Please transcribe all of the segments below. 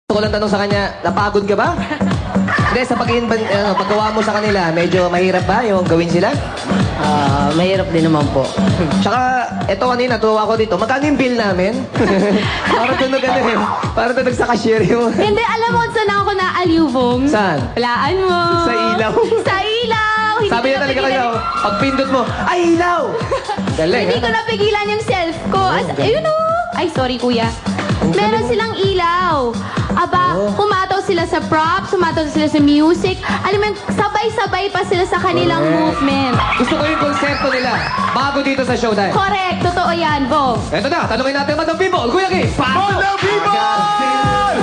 Gusto ko lang tanong sa kanya, napagod ka ba? Hindi, sa paggawa mo sa kanila, medyo mahirap ba yung gawin sila? Mahirap din naman po. Tsaka, eto kanina, tuwa ako dito. Magkano yung bill namin? Para tunog ano eh. Para tunog sa cashier yung... Hindi, alam mo saan ako naalubong? Saan? Walaan mo. Sa ilaw. Sa ilaw! Hindi Sabi ko niya talaga napigilan kayo, pag pindot mo, ay ilaw! Galing, Hindi ha? ko napigilan yung self ko. Ayun o. Ay, sorry kuya. Meron silang ilaw. Aba, kumataw sila sa props, kumataw sila sa music. Alam mo, sabay-sabay pa sila sa kanilang movement. Gusto ko yung konsepto nila. Bago dito sa showtime. Correct, totoo yan, Bong. Eto na, tanungin natin Madam People. Kuya Kim, Madam People!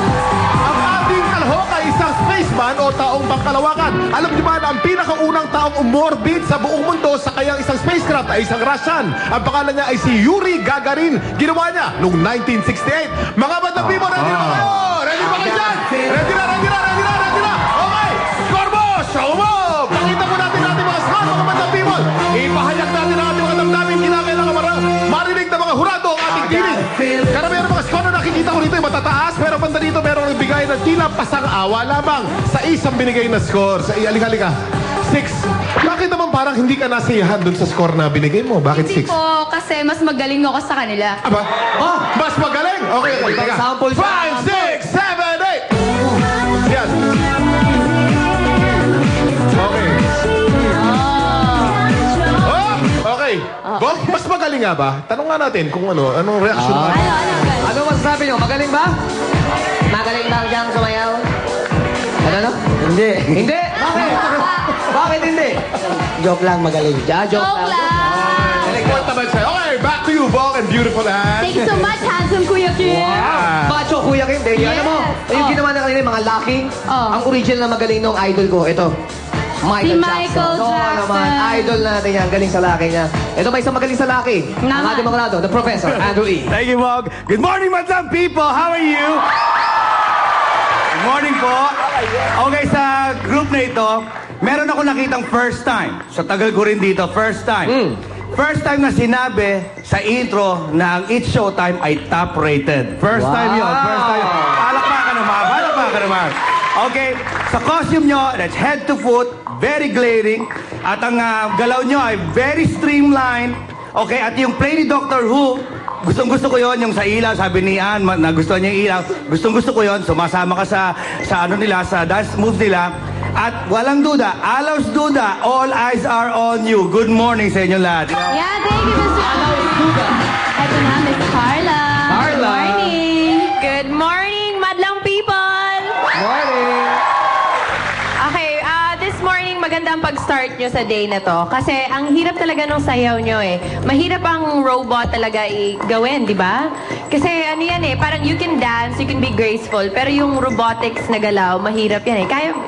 Ang ating kalahok ay isang spaceman o taong pangkalawakan. Alam niyo ba na ang pinakaunang taong umorbit sa buong mundo sa kayang isang spacecraft ay isang Russian. Ang pangalan niya ay si Yuri Gagarin. Ginawa niya noong 1968. Mga Madam People, ready na kayo? Ready ba kayo dyan? Ready na, ready na, ready na, ready na! Okay! Score mo! Show mo! Pakita mo natin ating mga score, mga Madam People! Ipahayag natin ang ating mga damdamin. Kinakailangan marinig na mga hurado ang ating tinig. Karamihan ng mga score na nakikita ko dito ay matataas, pero banda dito meron nagbigay ng tila pasang-awa lamang sa isang binigay na score. Sa halika. 6. Bakit naman parang hindi ka nasiyahan dun sa score na binigay mo? Bakit 6? Hindi po, kasi mas magaling ako sa kanila. Aba? Oh, mas magaling! Okay. Teka. Sample 5, siya. 6, 7, 8! Yan. Okay. Oh, okay. Bob, mas magaling nga ba? Tanong nga natin kung anong reaction mo. Ano masasabi nyo? Magaling ba? Magaling ba ang sumayaw? Ano? Hindi. Hindi? Bakit? Bakit hindi? Joke lang, magaling. Joke Joke lang. Point naman sa'yo. Okay, back to you, Bong, and beautiful and... Thank you so much, handsome Kuya Kim. Macho, Kuya Kim. Dahil Yes. alam mo, yung ginawa na kanila, mga locking, Oh. ang original na magaling nung idol ko, ito. Si Michael Oo Jackson. naman, idol natin yan. Galing sa locking niya. Ito may isang magaling sa locking. Ang Naman. ating mga lado, the Professor, Andrew E. Thank you, Mog. Good morning, Madam People. How are you? Good morning po. Okay, sa group na ito, meron ako nakitang first time. Sa tagal ko rin dito, first time. First time na sinabi sa intro na ang It's Showtime ay top-rated. First time yun. First time yun. Palakpakan naman. Palakpakan naman. Okay, sa costume nyo, that's head to foot, very glaring. At ang galaw nyo ay very streamlined. Okay, at yung play ni Doctor Who, gustong-gusto ko yon yung sa ilaw, sabi ni Ann, nagustuhan niya yung ilaw. Gustong-gusto ko yon, sumasama ka sa ano nila, sa dance moves nila. At walang duda, alaws duda, all eyes are on you. Good morning sa inyo lahat. Yeah, thank you, Mr. Ito na, Miss Carla. Carla. Good morning. Good morning, madlang people. Morning! Okay, this morning maganda ang pag-start nyo sa day na to. Kasi ang hirap talaga nung sayaw nyo eh. Mahirap ang robot talaga gawin, di ba? Kasi ano yan eh, parang you can dance, you can be graceful, pero yung robotics na galaw, mahirap yan eh.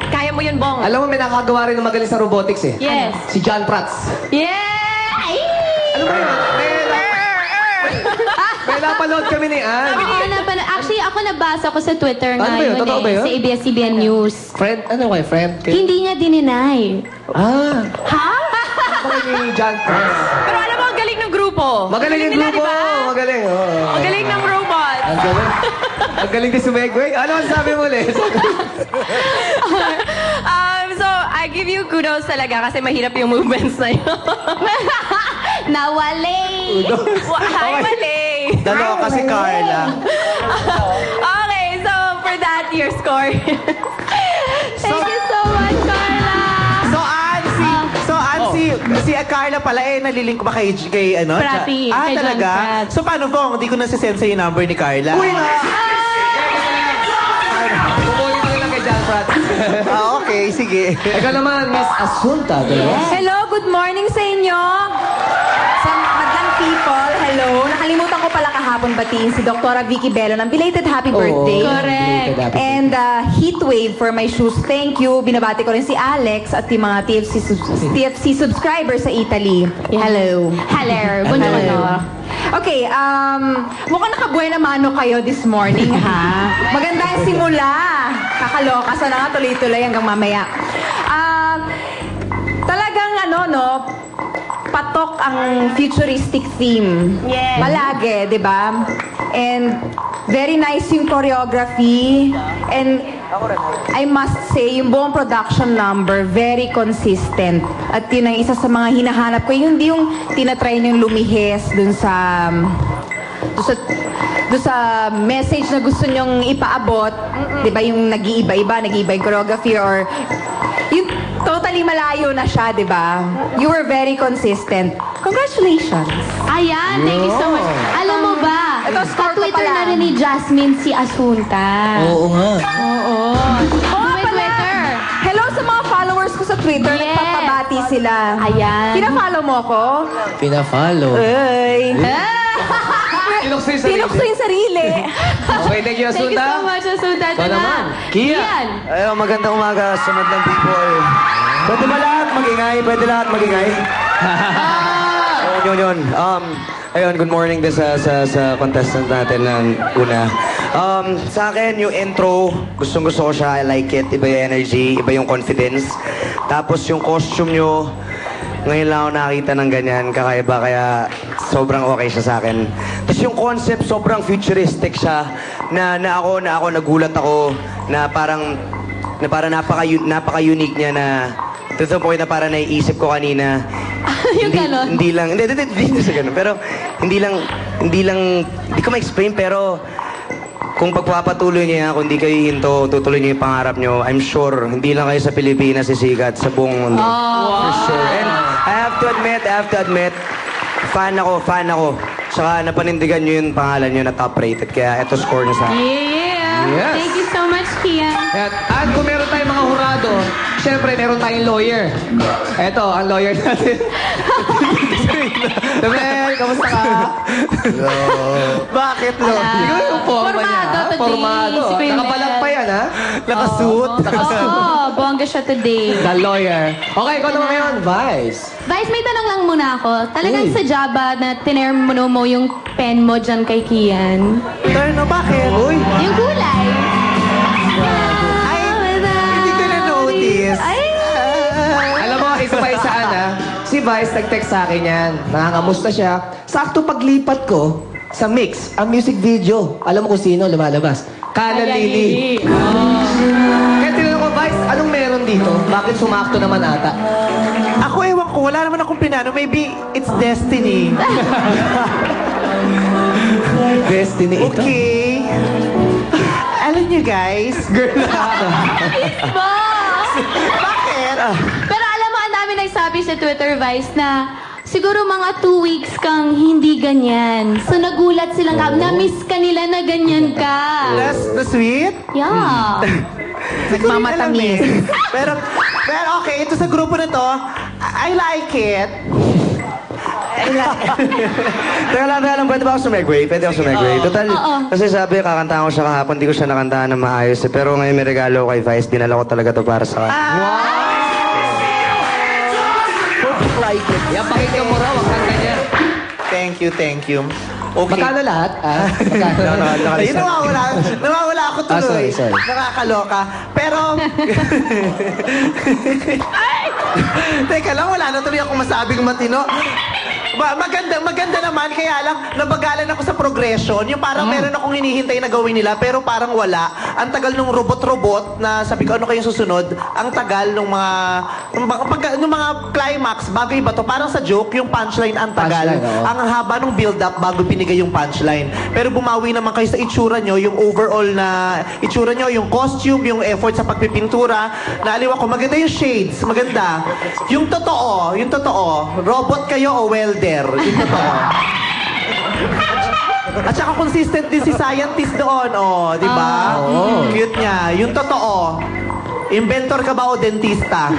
Kaya mo yun, Bong. Alam mo, may nakagawa rin ng magaling sa robotics eh. Yes. Si John Prats. Yeah! Ay! Ano ba yun? May napanood kami ni Ann. Actually, ako nabasa ko sa Twitter Ano ba yun? ngayon Totoo ba yun? sa ABS-CBN News. Friend? Ano kayo? Friend? Hindi niya dininay. Ah! Ha? Bakit ni John Prats? Pero alam mo, ang galing ng grupo. Magaling yung nila, grupo! di ba? Magaling, oo. Ang galing ng robot. Ang galing. Ang galing din sumegway. Ano ang sabi mo, Les? So, I give you kudos talaga kasi mahirap yung movements na yun. Nawali! Hi, mali! Dalawa kasi Carla. Okay, so for that, your score. Thank you so much, Carla! Si Carla pala nalilink ba kay ano? Prati, Ah, kay John talaga? Prats. So paano po? Hindi ko nasisend sa yung number ni Carla. Uy! Pumuli ka lang kay John Prats. Okay, sige. Ikaw naman, Miss Asunta, diba? Hello, good morning sa inyo. Sa madlang people, hello. Nakalimutan ko pala kahapon batiin si Dr. Vicky Bello ng belated happy birthday. Correct. And heat wave for my shoes. Thank you. Binabati ko rin si Alex at yung mga TFC subscribers sa Italy. Hello. Hello. Buongiorno. Okay, mukhang nakabuhay na mano kayo this morning, ha? Maganda yung simula. Kakaloka. Sana nga tuloy-tuloy hanggang mamaya. Talagang patok ang futuristic theme. Yes. Palagi, di ba? And very nice yung choreography. And I must say, yung buong production number, very consistent. At yun ang isa sa mga hinahanap ko. Yung hindi yung tinatry niyong lumihis dun sa message na gusto nyong ipaabot. Di ba yung nag-iiba-iba yung choreography or yung totally malayo na siya, di ba? You were very consistent. Congratulations. Ayan, thank you so much. Alam mo ba, Ito, score ko Twitter pala. na rin ni Jasmine si Asunta. Oo nga. Oo. Oo nga pala. Twitter. Hello sa mga followers ko sa Twitter. Yes. Nagpapabati sila. Ayan. Pina-follow mo ako? Pina-follow. Ay. Tinukso yung sarili. Tinukso yung sarili. Okay, thank you, Thank you Asunta. so much, Asunta. Ito Ikaw na. naman. Kian. Ayun, magandang umaga sa madlang people. Pwede ba lahat magingay? Pwede lahat magingay? Yun. Ayun, good morning din sa contestant natin ng una. Sa akin, yung intro, gustong-gusto ko siya. I like it. Iba yung energy, iba yung confidence. Tapos yung costume nyo, ngayon lang ako nakakita ng ganyan, kakaiba, kaya sobrang okay siya sa akin. Tapos yung concept, sobrang futuristic siya, na ako nagulat ako, na parang napaka-unique niya na, to the point na parang naiisip ko kanina, Yung ganon. hindi sa ganun, pero hindi ko ma-explain, pero kung pagpapatuloy niya yan, kung di kayo hinto, tutuloy niyo yung pangarap niyo, I'm sure, hindi lang kayo sa Pilipinas sisikat, sa buong mundo. For sure. And I have to admit, fan ako. Saka napanindigan niyo yung pangalan niyo na top rated, kaya eto score niyo sa akin. Yeah. Yes. Thank you so much, Kian. At kung meron tayong mga hurado, syempre meron tayong lawyer. Eto, ang lawyer natin. Damel, kamusta ka? Bakit, Lo? Ikaw yung forma niya. Formado ha? today. Formado. Si Kuya Nakapalag Mel. pa yan, ha? Nakasuit? Oo, bongga siya today. The lawyer. Okay, ikaw naman ngayon, Vice. Vice, may tanong lang muna ako. Talagang Uy. sa Java na tinermino mo yung pen mo dyan kay Kian. Turno, bakit? Uy, Yung kulay. ay, hindi ko na-notice. Ay! Alam mo, isa pa isaan, ha? Si Vice nag-text sa akin yan. Nangangamusta siya. Sakto paglipat ko sa Mix, ang music video. Alam mo kung sino lumalabas? Kala Lily. Kaya tinanong ko, Vice, anong meron dito? Bakit sumakto naman ata? Ako, ewan ko, wala naman akong pinano. Maybe it's destiny. Destiny ito. Okay. Alam niyo, guys. Boss! Bakit? Pero alam mo, ang dami nagsabi sa Twitter, Vice, na siguro mga 2 weeks kang hindi ganyan. So nagulat silang na-miss ka nila na ganyan ka. Na sweet? Yeah. Nagmamatamis. pero okay, ito sa grupo na to, I like it. Teka lang, pwede ba ako sumegway? Total, kasi sabi, kakantahan ko siya kahapon, di ko siya nakantahan na maayos. Pero ngayon may regalo ko kay Vice, dinala ko talaga to para sa kanya. Like it. Yan, pakinggan mo raw, wag kang ganyan. Thank you. Okay. Magkano lahat? Magkano? Ayun, nawawala ako tuloy. sorry. Nakakaloka. Pero... Teka lang, wala na tuloy akong masabing matino. Maganda naman, kaya lang, nabagalan ako sa progression. Yung parang meron akong hinihintay na gawin nila, pero parang wala. Ang tagal nung robot-robot na sabi ko, ano kayong susunod? Ang tagal nung mga climax, bago iba to. Parang sa joke, yung punchline ang tagal. Punchline, oo. Ang haba nung build-up bago binigay yung punchline. Pero bumawi naman kayo sa itsura nyo, yung overall na itsura nyo, yung costume, yung effort sa pagpipintura. Naaliw ako, maganda yung shades, maganda. Yung totoo, robot kayo o welder? Yung totoo. At saka consistent din si scientist doon, di ba? Cute niya. Yung totoo, inventor ka ba o dentista?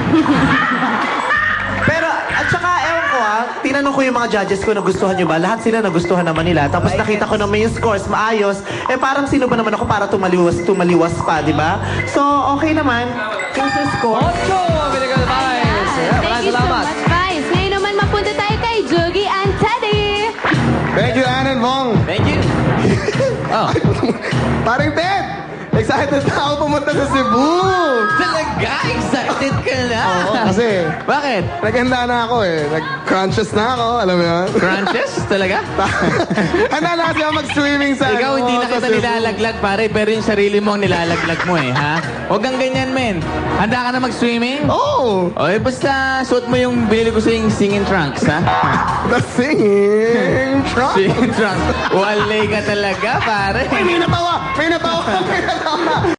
Pero, at saka, ewan ko tinanong ko yung mga judges ko, nagustuhan nyo ba? Lahat sila nagustuhan naman nila. Tapos nakita ko naman yung scores, maayos. Parang sino ba naman ako para tumaliwas pa, di ba? So, okay naman. Yung sa score. Ocho! Binigyan na Vice. Thank Maraming you so salamat. much, Vice. Ngayon naman mapunta tayo kay Jogi and Teddy. Thank you, Ann and Vong. Thank you. Oh. Paring Ted! Excited na ako pumunta sa Cebu. Talaga? Excited ka na? Oo, kasi Bakit? naghanda na ako eh. Nag-crunches na ako, alam mo yun? Crunches? Talaga? Handa na kasi ako mag-swimming sa Ikaw hindi na sa kita Cebu. nilalaglag, pare, pero yung sarili mo ang nilalaglag mo eh, ha? Huwag kang ganyan, men. Handa ka na mag-swimming? Oh, O, basta suot mo yung binili ko sa yung singing trunks, ha? the singing trunk. Singing trunks. Walay ka talaga, pare. May natawa! May natawa! May natawa!